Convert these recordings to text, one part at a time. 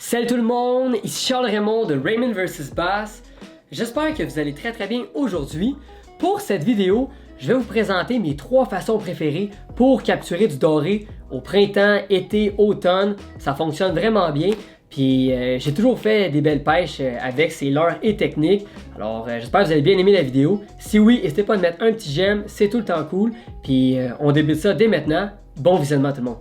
Salut tout le monde, ici Charles Raymond de Raymond vs Bass. J'espère que vous allez très bien aujourd'hui. Pour cette vidéo, je vais vous présenter mes 3 façons préférées pour capturer du doré au printemps, été, automne. Ça fonctionne vraiment bien. Puis j'ai toujours fait des belles pêches avec ces leurres et techniques. Alors j'espère que vous avez bien aimé la vidéo. Si oui, n'hésitez pas à mettre un petit j'aime, c'est tout le temps cool. Puis on débute ça dès maintenant. Bon visionnement tout le monde.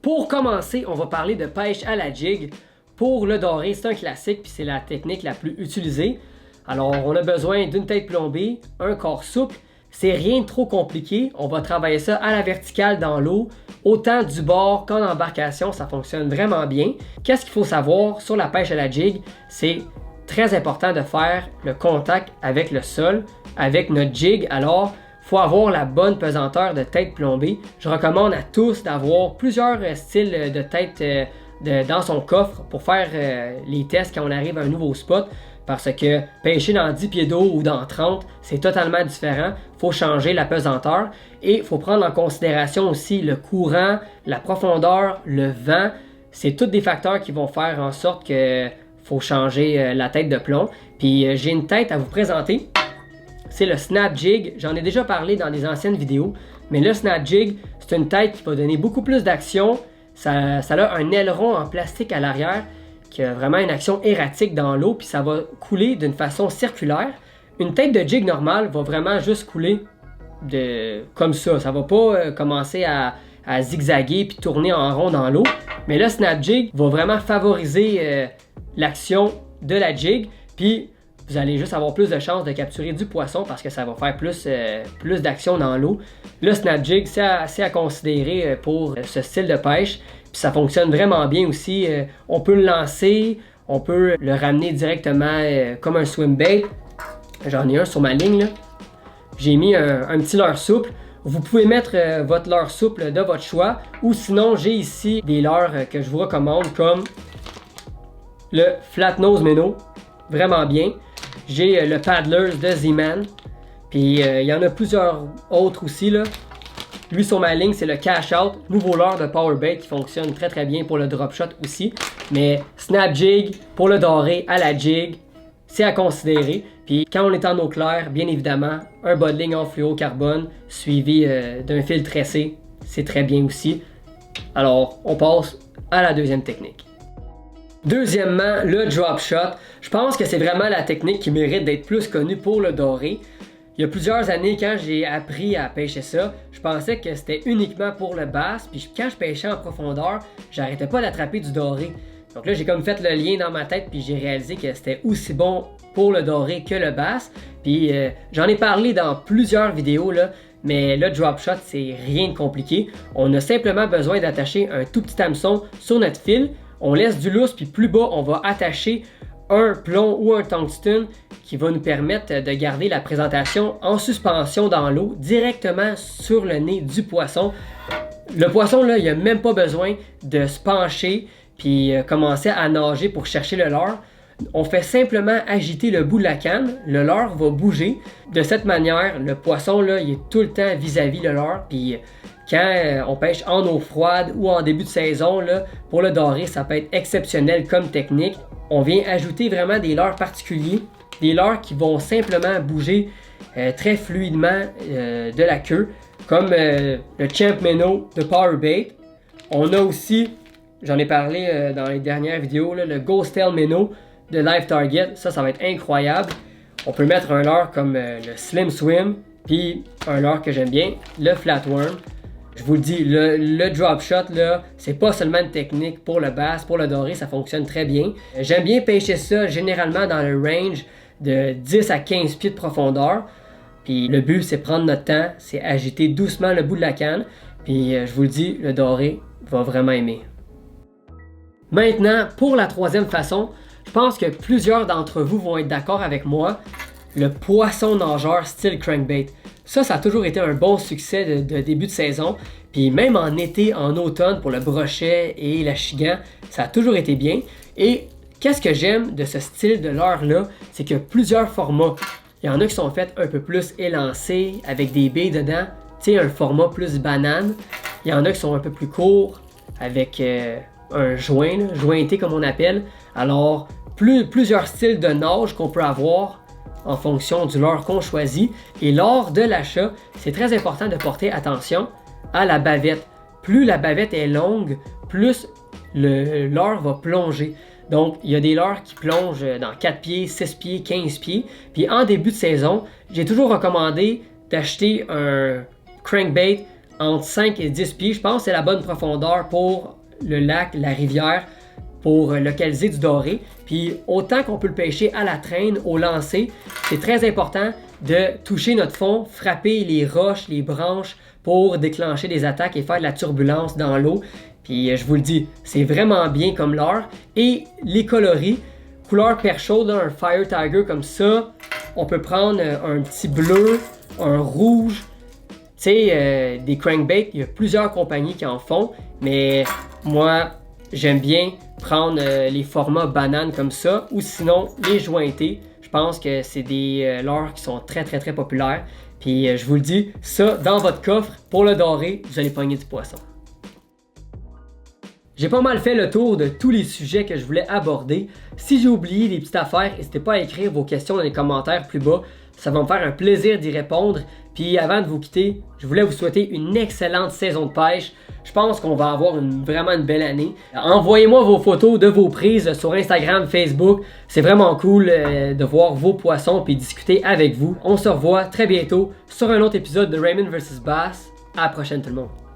Pour commencer, on va parler de pêche à la jig. Pour le doré, c'est un classique puis c'est la technique la plus utilisée. Alors, on a besoin d'une tête plombée, un corps souple. C'est rien de trop compliqué. On va travailler ça à la verticale dans l'eau. Autant du bord qu'en embarcation, ça fonctionne vraiment bien. Qu'est-ce qu'il faut savoir sur la pêche à la jig? C'est très important de faire le contact avec le sol, avec notre jig. Alors, il faut avoir la bonne pesanteur de tête plombée. Je recommande à tous d'avoir plusieurs styles de tête dans son coffre pour faire les tests quand on arrive à un nouveau spot. Parce que pêcher dans 10 pieds d'eau ou dans 30, c'est totalement différent. Il faut changer la pesanteur et il faut prendre en considération aussi le courant, la profondeur, le vent. C'est tous des facteurs qui vont faire en sorte qu'il faut changer la tête de plomb. Puis j'ai une tête à vous présenter. C'est le Snap Jig. J'en ai déjà parlé dans des anciennes vidéos. Mais le Snap Jig, c'est une tête qui va donner beaucoup plus d'action. Ça a un aileron en plastique à l'arrière qui a vraiment une action erratique dans l'eau, puis ça va couler d'une façon circulaire. Une tête de jig normale va vraiment juste couler comme ça. Ça va pas commencer à zigzaguer puis tourner en rond dans l'eau. Mais le Snap Jig va vraiment favoriser l'action de la jig, puis vous allez juste avoir plus de chances de capturer du poisson parce que ça va faire plus d'action dans l'eau. Le Snap Jig, c'est à considérer pour ce style de pêche. Puis ça fonctionne vraiment bien aussi. On peut le lancer, on peut le ramener directement comme un swim bait. J'en ai un sur ma ligne là. J'ai mis un petit leurre souple. Vous pouvez mettre votre leurre souple de votre choix. Ou sinon, j'ai ici des leurres que je vous recommande comme le Flat Nose Minnow. Vraiment bien. J'ai le Paddlers de Z-Man. Puis il y en a plusieurs autres aussi là. Lui sur ma ligne, c'est le Cash Out, nouveau leurre de Power Bait qui fonctionne très bien pour le drop shot aussi. Mais Snap Jig, pour le doré à la jig, c'est à considérer. Puis quand on est en eau claire, bien évidemment, un bas de ligne en fluorocarbone suivi d'un fil tressé, c'est très bien aussi. Alors, on passe à la deuxième technique. Deuxièmement, le drop shot. Je pense que c'est vraiment la technique qui mérite d'être plus connue pour le doré. Il y a plusieurs années, quand j'ai appris à pêcher ça, je pensais que c'était uniquement pour le bass. Puis quand je pêchais en profondeur, j'arrêtais pas d'attraper du doré. Donc là, j'ai comme fait le lien dans ma tête, puis j'ai réalisé que c'était aussi bon pour le doré que le bass. Puis j'en ai parlé dans plusieurs vidéos, là, mais le drop shot, c'est rien de compliqué. On a simplement besoin d'attacher un tout petit hameçon sur notre fil. On laisse du lousse, puis plus bas, on va attacher un plomb ou un tungstène qui va nous permettre de garder la présentation en suspension dans l'eau directement sur le nez du poisson. Le poisson, là, il n'a même pas besoin de se pencher puis commencer à nager pour chercher le leurre. On fait simplement agiter le bout de la canne, le leurre va bouger. De cette manière, le poisson, là, il est tout le temps vis-à-vis le leurre. Puis quand on pêche en eau froide ou en début de saison, là, pour le doré, ça peut être exceptionnel comme technique. On vient ajouter vraiment des leurres particuliers, des leurres qui vont simplement bouger très fluidement de la queue, comme le Champ Minnow de Power Bait. On a aussi, j'en ai parlé dans les dernières vidéos, là, le Ghost Tail Minnow de Live Target. Ça va être incroyable. On peut mettre un leurre comme le Slim Swim, puis un leurre que j'aime bien, le Flatworm. Je vous le dis, le drop shot, là, c'est pas seulement une technique pour le bass, pour le doré, ça fonctionne très bien. J'aime bien pêcher ça généralement dans le range de 10 à 15 pieds de profondeur. Puis le but, c'est prendre notre temps, c'est agiter doucement le bout de la canne. Puis je vous le dis, le doré va vraiment aimer. Maintenant, pour la troisième façon, je pense que plusieurs d'entre vous vont être d'accord avec moi, le poisson nageur style crankbait. Ça a toujours été un bon succès de début de saison. Puis même en été, en automne, pour le brochet et l'achigan, ça a toujours été bien. Et qu'est-ce que j'aime de ce style de leurre-là, c'est qu'il y a plusieurs formats. Il y en a qui sont faits un peu plus élancés, avec des baies dedans. Tu sais, un format plus banane. Il y en a qui sont un peu plus courts, avec un joint, là, jointé comme on appelle. Alors, plusieurs styles de nage qu'on peut avoir en fonction du leurre qu'on choisit. Et lors de l'achat, c'est très important de porter attention à la bavette. Plus la bavette est longue, plus le leurre va plonger. Donc, il y a des leurres qui plongent dans 4 pieds, 6 pieds, 15 pieds. Puis en début de saison, j'ai toujours recommandé d'acheter un crankbait entre 5 et 10 pieds. Je pense que c'est la bonne profondeur pour le lac, la rivière, pour localiser du doré. Puis autant qu'on peut le pêcher à la traîne, au lancer, c'est très important de toucher notre fond, frapper les roches, les branches pour déclencher des attaques et faire de la turbulence dans l'eau. Puis je vous le dis, c'est vraiment bien comme leurre. Et les coloris, couleur perche chaude, un Fire Tiger comme ça, on peut prendre un petit bleu, un rouge. Tu sais, des crankbaits, il y a plusieurs compagnies qui en font, mais moi, j'aime bien prendre les formats bananes comme ça, ou sinon les jointés. Je pense que c'est des leurres qui sont très populaires. Puis je vous le dis, ça, dans votre coffre, pour le doré, vous allez pogner du poisson. J'ai pas mal fait le tour de tous les sujets que je voulais aborder. Si j'ai oublié des petites affaires, n'hésitez pas à écrire vos questions dans les commentaires plus bas. Ça va me faire un plaisir d'y répondre. Puis avant de vous quitter, je voulais vous souhaiter une excellente saison de pêche. Je pense qu'on va avoir vraiment une belle année. Envoyez-moi vos photos de vos prises sur Instagram, Facebook. C'est vraiment cool de voir vos poissons et discuter avec vous. On se revoit très bientôt sur un autre épisode de Raymond vs Bass. À la prochaine tout le monde.